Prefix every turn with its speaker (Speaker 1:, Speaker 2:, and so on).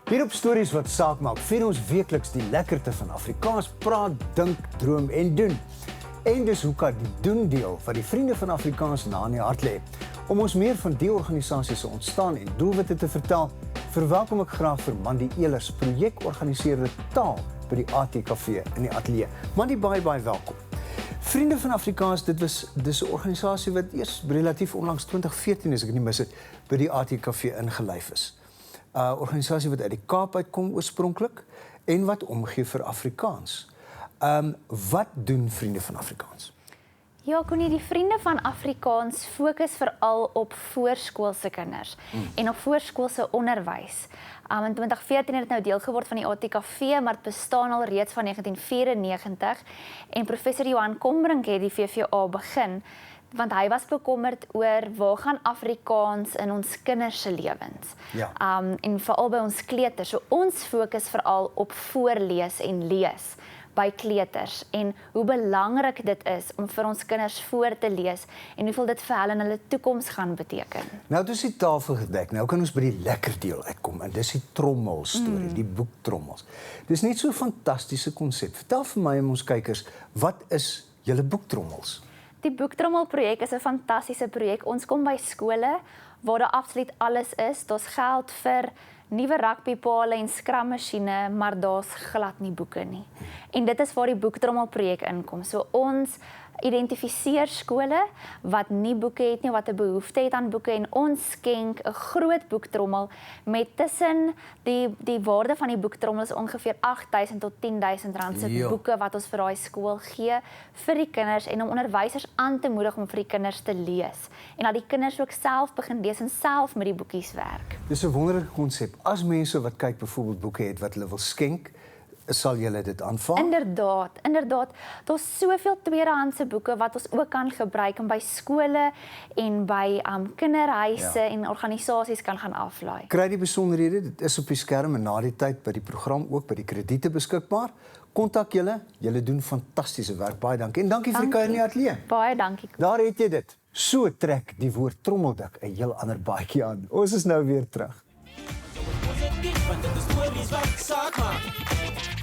Speaker 1: Hier op Stories wat saak maak, vier ons weekliks die lekkerte van Afrikaans praat, dink, droom en doen. En dis hoekom die doen deel wat die vriende van Afrikaans na in die hart lê. Om ons meer van die organisasie se ontstaan en doelwitte te vertel, verwelkom ek graag vir Mandy Elers, projekorganiseerde taal by die ATKV in die ateljee. Mandy, baie welkom. Vriende van Afrikaans, dis 'n organisasie wat eers relatief onlangs 2014 as ek nie mis het, by die ATKV ingelyf is. Organisasie wat uit die Kaap uitkom oorspronklik en wat omgee vir Afrikaans. Wat doen Vriende van Afrikaans?
Speaker 2: Ja, Connie, die Vriende van Afrikaans fokus veral op voorskoolse kinders en op voorskoolse onderwys. In 2014 het dit nou deel geword van die ATKV, maar dit bestaan al reeds van 1994 en professor Johan Kombrink het die VVA begin, want hy was bekommerd oor waar gaan Afrikaans in ons kinders se lewens.
Speaker 1: Ja.
Speaker 2: En veral by ons kleuters. So ons fokus veral op voorlees en lees by kleuters en hoe belangrik dit is om vir ons kinders voor te lees en hoeveel dit vir hulle in hulle toekoms gaan beteken.
Speaker 1: Nou, dis die tafel gedek. Nou kan ons by die lekker deel uitkom en dis die trommelstorie, die boektrommels. Dis net so 'n fantastiese konsep. Vertel vir my en ons kykers, wat is julle boektrommels?
Speaker 2: Die Boektrommelprojek is 'n fantastiese projek. Ons kom by skole waar daar absoluut alles is. Daar's geld vir nuwe rugbypale en skrammasjiene, maar daar's glad nie boeke nie. En dit is waar die Boektrommelprojek inkom. So ons identifiseer skole wat nie boeke het nie, wat 'n behoefte het aan boeke en ons skenk 'n groot boektrommel met tussen die waarde van die boektrommel is ongeveer 8.000 tot 10.000 rand se boeke wat ons vir daai skool gee vir die kinders en om onderwysers aan te moedig om vir die kinders te lees en dat die kinders ook self begin lees en self met die boekies werk.
Speaker 1: Dis 'n wonderlike konsep. As mense wat kyk byvoorbeeld boeke het wat hulle wil skenk, sal julle dit aanvaar?
Speaker 2: Inderdaad. Daar's soveel tweedehandse boeke wat ons ook kan gebruik om by skole en by kinderhuise en organisasies kan gaan aflaai.
Speaker 1: Kry die besonderhede, dit is op die skerm en na die tyd by die program ook by die krediete beskikbaar. Kontak julle, julle doen fantastiese werk. Baie dankie en dankie vir die kuier in die ateljee.
Speaker 2: Baie dankie.
Speaker 1: Daar het jy dit. So trek die woord trommeldik 'n heel ander baadjie aan. Ons is nou weer terug.
Speaker 3: Want dit is stories wat saak maak.